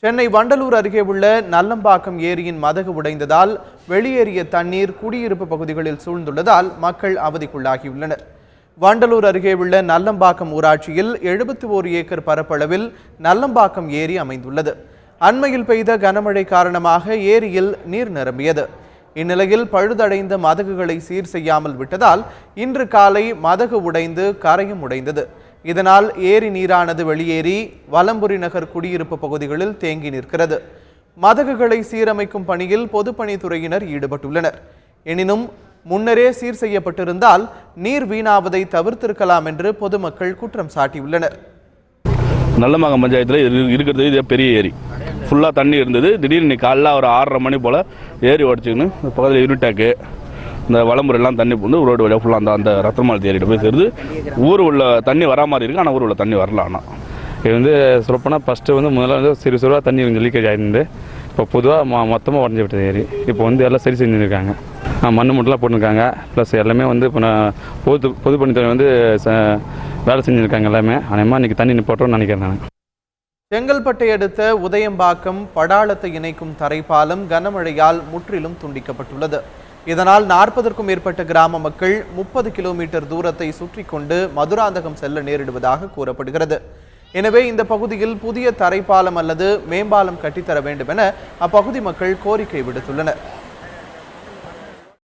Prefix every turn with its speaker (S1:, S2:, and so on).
S1: சென்னை வண்டலூர் அருகே உள்ள நல்லம்பாக்கம் ஏரியின் மதகு உடைந்ததால் வெளியேறிய தண்ணீர் குடியிருப்பு பகுதிகளில் சூழ்ந்துள்ளதால் மக்கள் அவதிக்குள்ளாகியுள்ளனர். வண்டலூர் அருகே உள்ள நல்லம்பாக்கம் ஊராட்சியில் 71 ஏக்கர் பரப்பளவில் நல்லம்பாக்கம் ஏரி அமைந்துள்ளது. அண்மையில் பெய்த கனமழை காரணமாக ஏரியில் நீர் நிரம்பியது. இந்நிலையில் பழுதடைந்த மதகுகளை சீர் செய்யாமல் விட்டதால் இன்று காலை மதகு உடைந்து கரையும் உடைந்தது. இதனால் ஏரி நீரானது வெளியேறி வலம்புரி நகர் குடியிருப்பு பகுதிகளில் தேங்கி நிற்கிறது. மதகுகளை சீரமைக்கும் பணியில் பொதுப்பணித்துறையினர் ஈடுபட்டுள்ளனர். எனினும் முன்னரே சீர் செய்யப்பட்டிருந்தால் நீர் வீணாவதை தவிர்த்திருக்கலாம் என்று பொதுமக்கள் குற்றம் சாட்டியுள்ளனர்.
S2: நல்லம்பாக்கம் பஞ்சாயத்தில் இருக்கிறது இது பெரிய ஏரி, ஃபுல்லாக தண்ணி இருந்தது. திடீர்னு காலைல ஒரு 6:30 மணி போல் ஏரி உடச்சிக்கின்னு பக்கத்தில் இருட்டாக்கு இந்த வளம்புரெல்லாம் தண்ணி போட்டு ரோடு வழியாக ஃபுல்லாக அந்த ரத்தமால் ஏரியில் போய் சேருது. ஊர் உள்ள தண்ணி வரா மாதிரி இருக்குது, ஆனால் ஊர் உள்ள தண்ணி வரல. ஆனால்
S3: இது சொல்லப்போனால் ஃபஸ்ட்டு முதல்ல சிறு சிறுவாக தண்ணி கொஞ்சம் லீக்கேஜ் ஆகிருந்து இப்போ பொதுவாக மொத்தமாக உடஞ்சி விட்டது ஏரி. இப்போ எல்லாம் சரி செஞ்சுருக்காங்க, மண் மூட்டெலாம் போட்டுருக்காங்க. ப்ளஸ் எல்லாமே இப்போ பொதுப்பணித்துறை வேலை செஞ்சுருக்காங்க எல்லாமே. அதேமாதிரி இன்றைக்கி தண்ணி நிப்பாட்டோன்னு நினைக்கிறேன் நான்.
S1: செங்கல்பட்டை அடுத்த உதயம்பாக்கம் படாளத்தை இணைக்கும் தரைப்பாலம் கனமழையால் முற்றிலும் துண்டிக்கப்பட்டுள்ளது. இதனால் 40க்கும் மேற்பட்ட கிராம மக்கள் 30 கிலோமீட்டர் தூரத்தை சுற்றி கொண்டு மதுராந்தகம் செல்ல நேரிடுவதாக கூறப்படுகிறது. எனவே இந்த பகுதியில் புதிய தரைப்பாலம் அல்லது மேம்பாலம் கட்டித்தர வேண்டும் என அப்பகுதி மக்கள் கோரிக்கை விடுத்துள்ளனர்.